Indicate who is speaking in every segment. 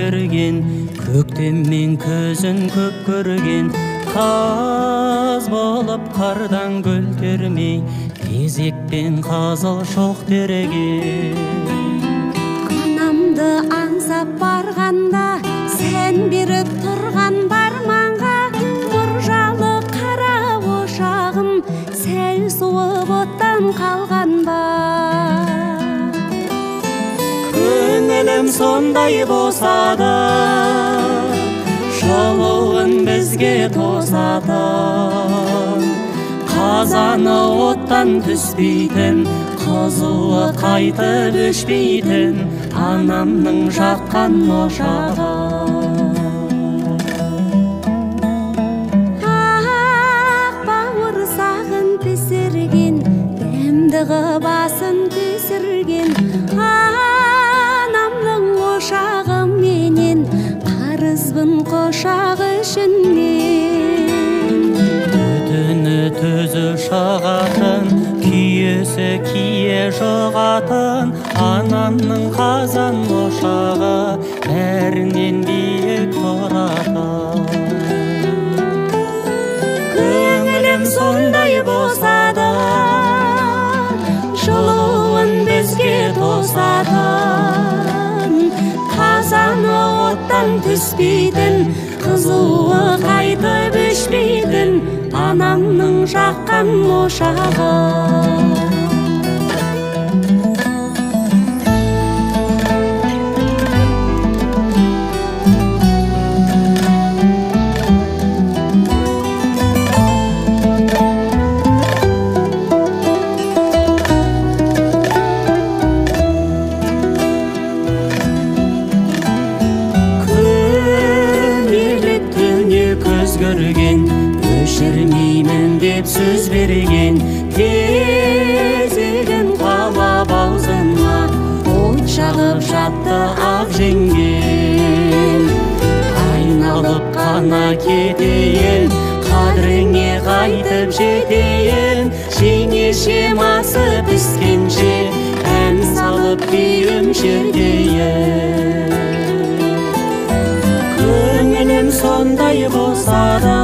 Speaker 1: берген, көктеммен көзін көп көрген, қаз болып қардан гүл термей, кезекпен қызыл шоқ тереген.
Speaker 2: Анамды аңсап барғанда, сен беріп тұрған барманға, мұржалы қара ошағым сәл суып оттан қалған ба?
Speaker 1: Көңілім сондай босады, жылуын бізге тосады. Қазаны оттан түспейтін, қызуы қайтып өшпейтін анамның жаққан ошағы.
Speaker 2: Ақ бауырсағын пісірген, дәмдігі басын түсірген анамның ошағы менен, қарызбын қошағы үшін мен.
Speaker 1: Түтіні түзі шығатын, күйесі кие жоғатын, анамның қазан ошағы бәрінен биік тұратын. Көңілім сондай босады, жылуын бізге тосатын. Қазаны оттан түспейтін, қызуы қайтып өшпейтін анамның жаққан ошағы. Көрген, өшірмеймін деп сөз берген, кезегін қалап аузыма от жағып жатты ақ жеңген. Айналып қана кетейін, қадіріңе қайтып жетейін, жеңешем асы піскенше ән салып күйім шертейін. Көңілім сондай босады,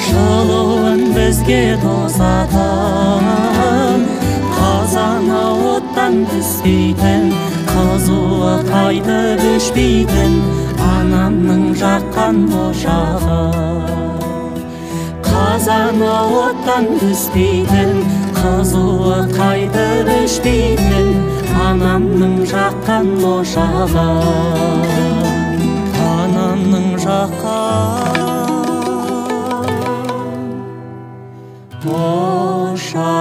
Speaker 1: жылуын бізге тосатын. Қазаны оттан түспейтін, қызуы қайтып өшпейтін анамның жаққан ошағы. Қазаны оттан түспейтін, қызуы қайтып өшпейтін анамның жаққан ошағы. Анамның жаққан ошағы.